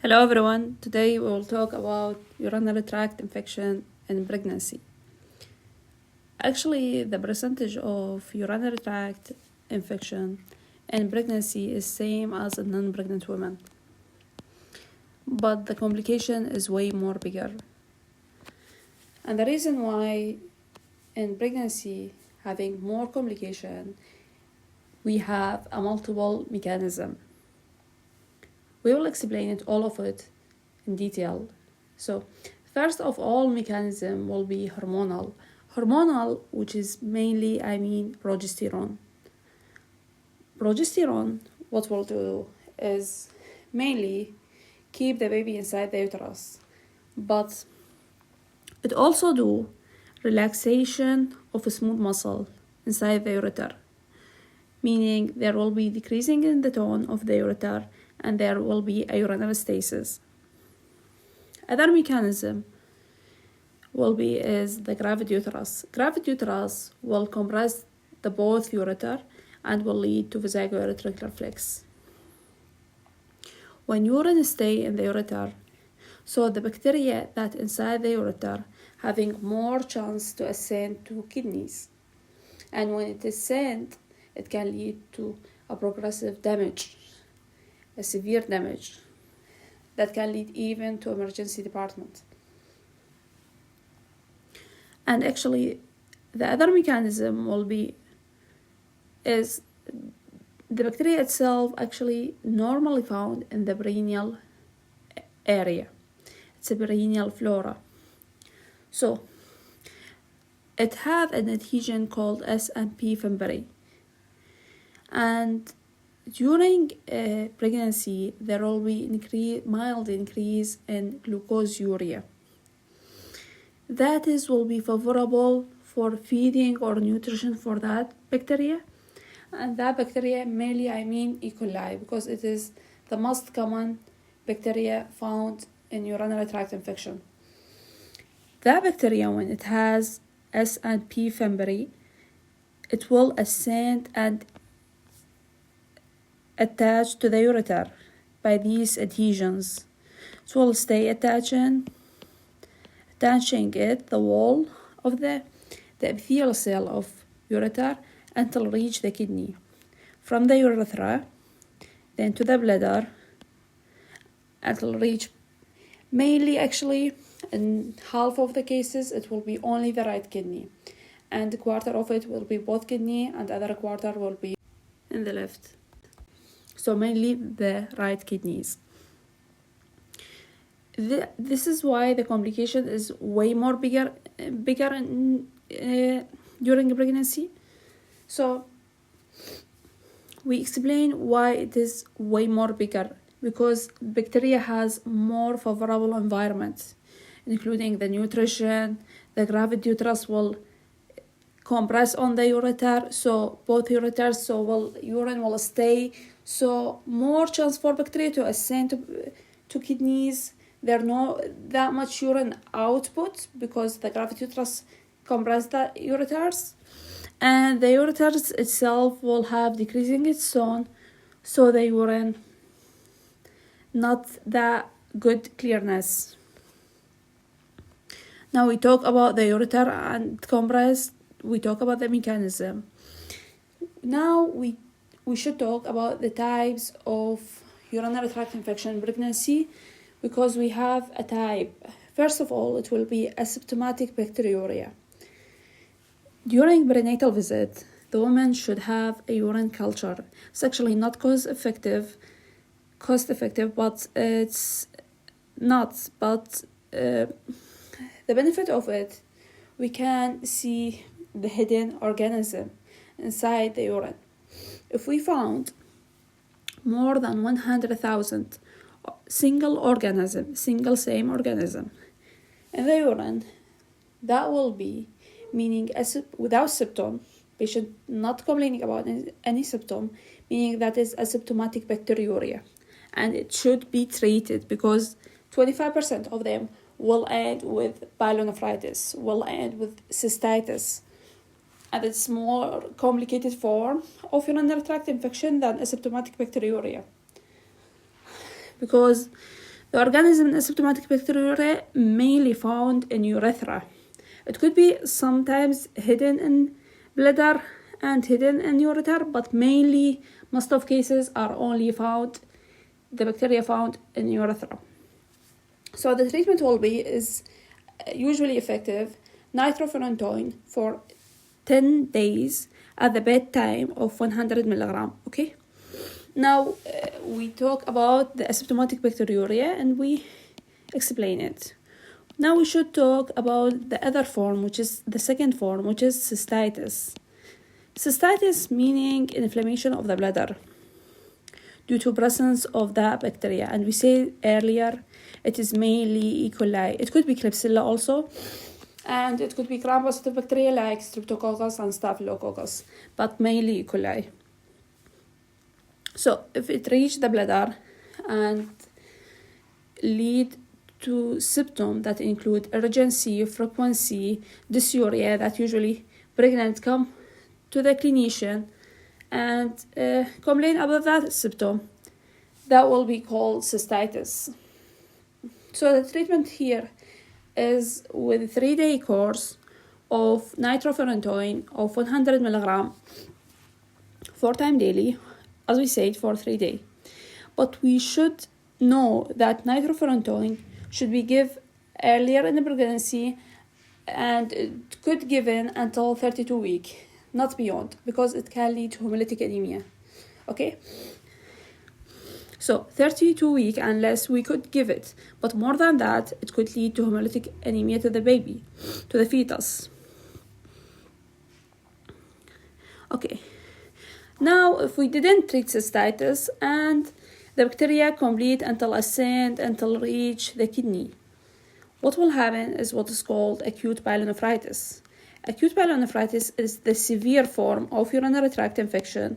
Hello everyone, today we will talk about urinary tract infection in pregnancy. Actually, the percentage of urinary tract infection in pregnancy is same as in non-pregnant women, but the complication is way more bigger. And the reason why in pregnancy having more complication, we have a multiple mechanism. We will explain all of it in detail. So, first of all mechanism will be hormonal. Hormonal, which is mainly, progesterone. Progesterone, what will do is mainly keep the baby inside the uterus, but it also do relaxation of a smooth muscle inside the ureter, meaning there will be decreasing in the tone of the ureter and there will be a urinary stasis. Other mechanism will be is the gravid uterus. Gravid uterus will compress the both ureter and will lead to vesico-ureteric reflex. When urine stay in the ureter, so the bacteria that inside the ureter having more chance to ascend to kidneys. And when it ascend, it can lead to a progressive damage, a severe damage that can lead even to emergency department. And actually, the other mechanism will be is the bacteria itself actually normally found in the perineal area. It's a perineal flora. So it have an adhesion called S&P fimbriae. And during pregnancy, there will be mild increase in glucosuria. That will be favorable for feeding or nutrition for that bacteria. And that bacteria mainly E. coli, because it is the most common bacteria found in urinary tract infection. That bacteria, when it has S&P fimbriae, it will ascend and attach to the ureter by these adhesions. It will stay attaching it, the wall of the epithelial cell of ureter until reach the kidney. From the urethra, then to the bladder, until reach, mainly actually in half of the cases it will be only the right kidney, and a quarter of it will be both kidney and other quarter will be in the left. So mainly the right kidneys. This is why the complication is way more bigger during pregnancy. So we explain why it is way more bigger, because bacteria has more favorable environment, including the nutrition. The gravid uterus will compress on the ureter, so both ureters, so urine will stay, so more chance for bacteria to ascend to kidneys. There no that much urine output because the gravid uterus compress the ureters, and the ureters itself will have decreasing its tone, so the urine not that good clearness. Now we talk about the ureter and compress. We talk about the mechanism. Now we should talk about the types of urinary tract infection in pregnancy, because we have a type. First of all, it will be asymptomatic bacteriuria. During perinatal visit, the woman should have a urine culture. It's actually not cost effective, but it's not. But the benefit of it, we can see the hidden organism inside the urine. If we found more than 100,000 same organism in the urine, that will be meaning without symptom, patient not complaining about any symptom, meaning that is asymptomatic bacteriuria, and it should be treated, because 25% of them will end with pyelonephritis, will end with cystitis, and it's more complicated form of urinary tract infection than asymptomatic bacteriuria, because The organism in asymptomatic bacteriuria mainly found in urethra. It could be sometimes hidden in bladder and hidden in ureter, but mainly most of cases are only found, the bacteria found in urethra. So the treatment will be is usually effective nitrofurantoin for 10 days at the bedtime of 100 milligram. Okay. Now we talk about the asymptomatic bacteriuria and we explain it. Now we should talk about the other form, which is the second form, which is cystitis. Cystitis meaning inflammation of the bladder due to presence of the bacteria. And we said earlier, it is mainly E. coli. It could be Klebsiella also, and it could be gram-positive bacteria like Streptococcus and Staphylococcus, but mainly E. coli. So if it reach the bladder and lead to symptoms that include urgency, frequency, dysuria, that usually pregnant come to the clinician and complain about that symptom, that will be called cystitis. So the treatment here is with a 3-day course of nitrofurantoin of 100 milligram 4 times daily, as we said, for 3 days. But we should know that nitrofurantoin should be given earlier in the pregnancy, and it could given until 32 weeks, not beyond, because it can lead to hemolytic anemia. Okay? So 32 weeks unless we could give it, but more than that, it could lead to hemolytic anemia to the baby, to the fetus. Okay. Now, if we didn't treat cystitis and the bacteria complete until ascend, until reach the kidney, what will happen is what is called acute pyelonephritis. Acute pyelonephritis is the severe form of urinary tract infection,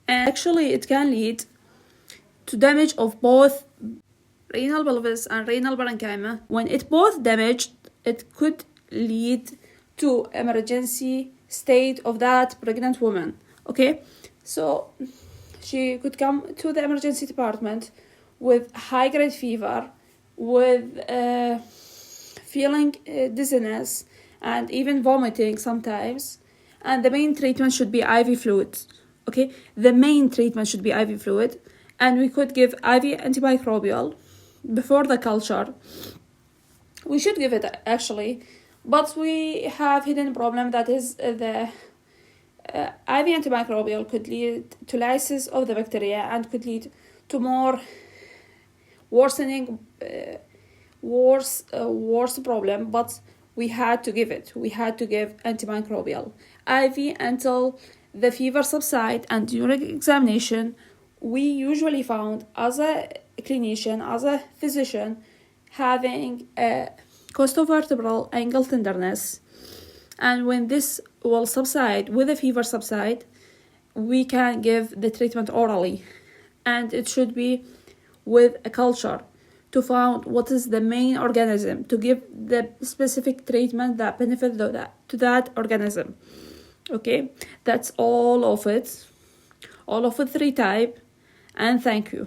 and actually it can lead to damage of both renal pelvis and renal parenchyma. When it both damaged, it could lead to emergency state of that pregnant woman. Okay, so she could come to the emergency department with high-grade fever, with feeling dizziness, and even vomiting sometimes. And the main treatment should be IV fluid. Okay, the main treatment should be IV fluid, and we could give IV antimicrobial before the culture. We should give it actually, but we have hidden problem, that is the IV antimicrobial could lead to lysis of the bacteria and could lead to more worsening, worse problem, but we had to give it. We had to give antimicrobial IV until the fever subside, and during examination, we usually found as a clinician, as a physician, having a costovertebral angle tenderness. And when this will subside, with the fever subside, we can give the treatment orally. And it should be with a culture to find what is the main organism, to give the specific treatment that benefits to that organism. Okay, that's all of it 3 types, and thank you.